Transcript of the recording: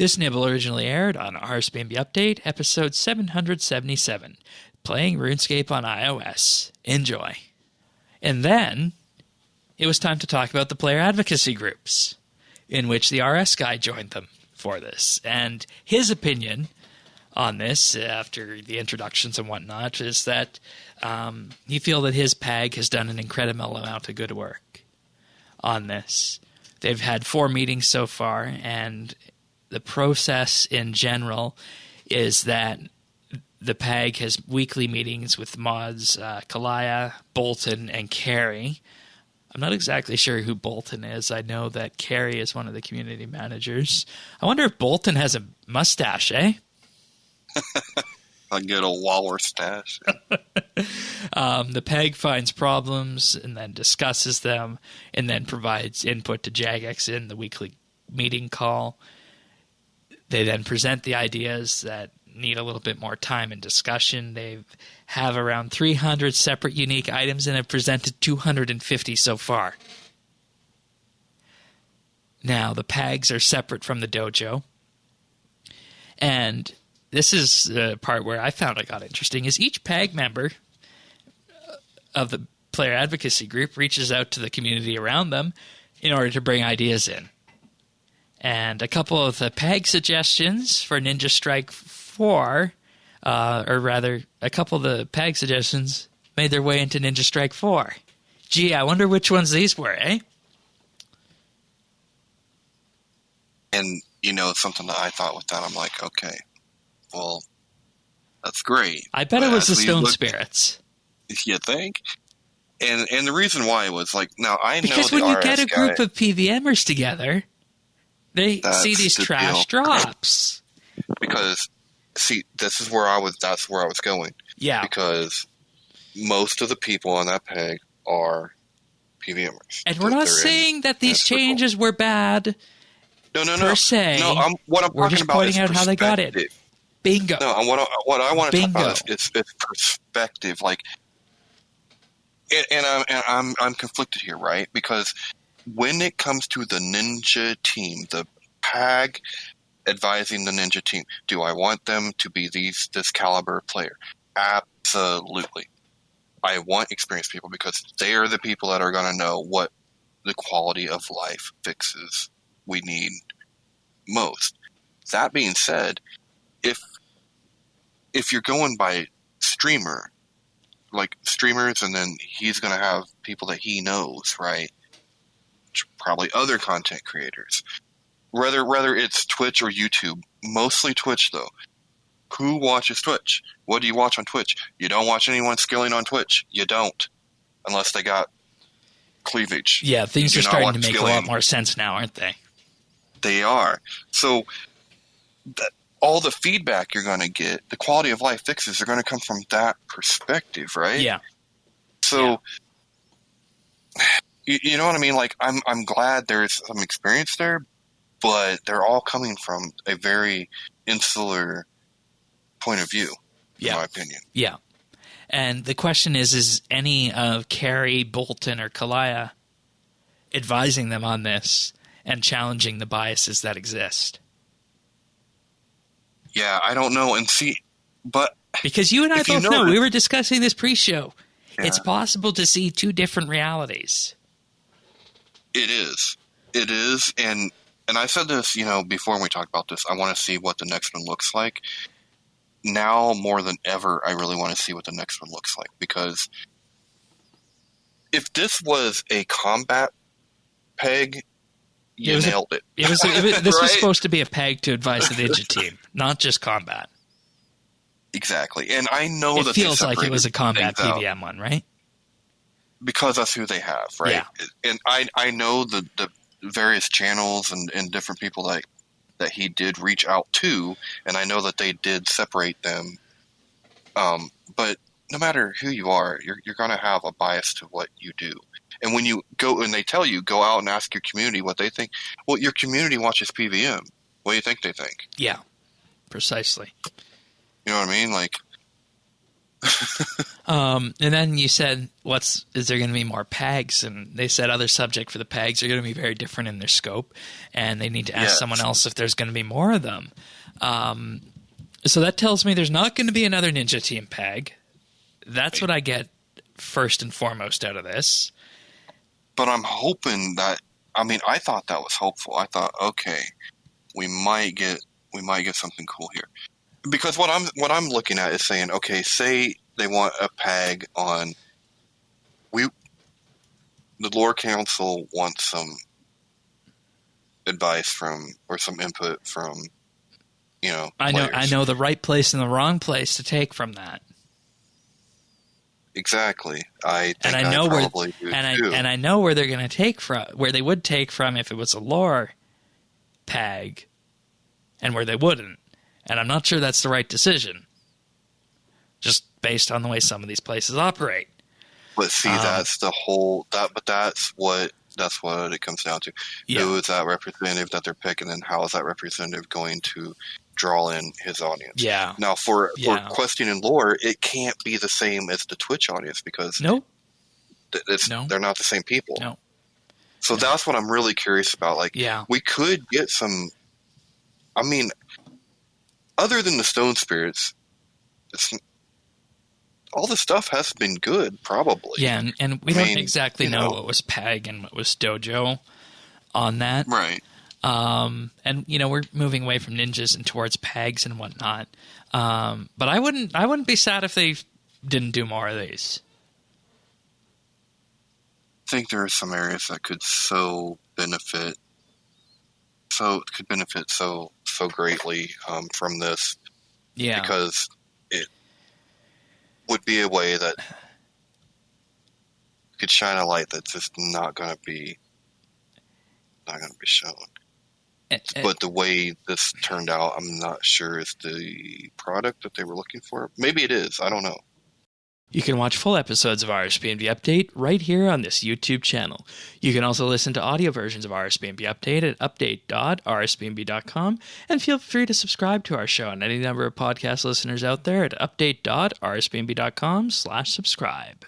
This nibble originally aired on RSBANDB Update, episode 777, playing RuneScape on iOS. Enjoy. And then, it was time to talk about the player advocacy groups, in which the RS guy joined them for this. And his opinion on this, after the introductions and whatnot, is that he feels that his PAG has done an incredible amount of good work on this. They've had 4 meetings so far, and the process in general is that the PAG has weekly meetings with mods Kalaya, Bolton, and Carrie. I'm not exactly sure who Bolton is. I know that Carrie is one of the community managers. I wonder if Bolton has a mustache, eh? A good old walrus stash. The PAG finds problems and then discusses them and then provides input to Jagex in the weekly meeting call. They then present the ideas that need a little bit more time and discussion. They have around 300 separate unique items and have presented 250 so far. Now, the PAGs are separate from the dojo. And this is the part where I found it got interesting, is each PAG member of the player advocacy group reaches out to the community around them in order to bring ideas in. And a couple of the PAG suggestions for Ninja Strike 4, or rather, a couple of the PAG suggestions made their way into Ninja Strike 4. Gee, I wonder which ones these were, eh? And, something that I thought with that, I'm like, okay, well, that's great. I bet it was the Stone Spirits. You think? And the reason why was, like, now I know because when you get a group of PVMers together, they see these trash drops. Because, see, that's where I was going. Yeah. Because most of the people on that PAG are PVMers. And we're not saying that these changes were bad. No. Per se. No, we're just pointing out how they got it. Bingo. No, what I want to talk about is perspective. Like, and I'm conflicted here, right? Because when it comes to the ninja team, the PAG advising the ninja team, do I want them to be this caliber player? Absolutely. I want experienced people because they are the people that are going to know what the quality of life fixes we need most. That being said, if you're going by streamer, like streamers, and then he's going to have people that he knows, right? Probably other content creators. Whether it's Twitch or YouTube, mostly Twitch though. Who watches Twitch? What do you watch on Twitch? You don't watch anyone skilling on Twitch. You don't. Unless they got cleavage. Yeah, things are starting to make a lot more sense now, aren't they? They are. So all the feedback you're going to get, the quality of life fixes are going to come from that perspective, right? Yeah. So, you know what I mean? Like, I'm glad there's some experience there, but they're all coming from a very insular point of view, in my opinion. Yeah. And the question is any of Carrie, Bolton, or Kalaya advising them on this and challenging the biases that exist? Yeah, I don't know. And see, but because you and I both know, we were discussing this pre-show. Yeah. It's possible to see 2 different realities. It is. And I said this, before we talked about this, I want to see what the next one looks like. Now, more than ever, I really want to see what the next one looks like. Because if this was a combat PEG, you nailed it. This right? was supposed to be a PAG to advise the ninja team, not just combat. Exactly. And I know it feels like it was a combat PVM one, right? Because that's who they have, right? Yeah. And I know the various channels and different people that he did reach out to, and I know that they did separate them. But no matter who you are, you're going to have a bias to what you do. And when you go and they tell you, go out and ask your community what they think. Well, your community watches PVM. What do you think they think? Yeah, precisely. You know what I mean? Like, And then you said, is there going to be more PAGs? And they said other subject for the PAGs are going to be very different in their scope, and they need to ask someone else if there's going to be more of them. So that tells me there's not going to be another Ninja Team PAG. That's what I get first and foremost out of this. But I'm hoping that, I thought that was hopeful. I thought, okay, we might get something cool here. Because what I'm looking at is saying, okay, say they want a PAG on the Lore Council wants some advice from, or some input from, I know the right place and the wrong place to take from that. Exactly. I think I know probably do too. And I know where they're going to take from, where they would take from if it was a lore PAG, and where they wouldn't. And I'm not sure that's the right decision, just based on the way some of these places operate. But see, that's the whole that's what it comes down to. Yeah. Who is that representative that they're picking, and how is that representative going to draw in his audience? Yeah. Now, for Questing and Lore, it can't be the same as the Twitch audience because they're not the same people. No. So that's what I'm really curious about. Like, we could get some. Other than the Stone Spirits, all the stuff has been good, probably. Yeah, and we don't exactly know what was PAG and what was Dojo on that. Right. And, we're moving away from ninjas and towards PAGs and whatnot. But I wouldn't be sad if they didn't do more of these. I think there are some areas that could benefit so greatly from this. Yeah. Because it would be a way that could shine a light that's just not going to be shown. But the way this turned out, I'm not sure is the product that they were looking for. Maybe it is. I don't know. You can watch full episodes of RSBANDB Update right here on this YouTube channel. You can also listen to audio versions of RSBANDB Update at update.rsbnb.com, and feel free to subscribe to our show and any number of podcast listeners out there at update.rsbnb.com/subscribe.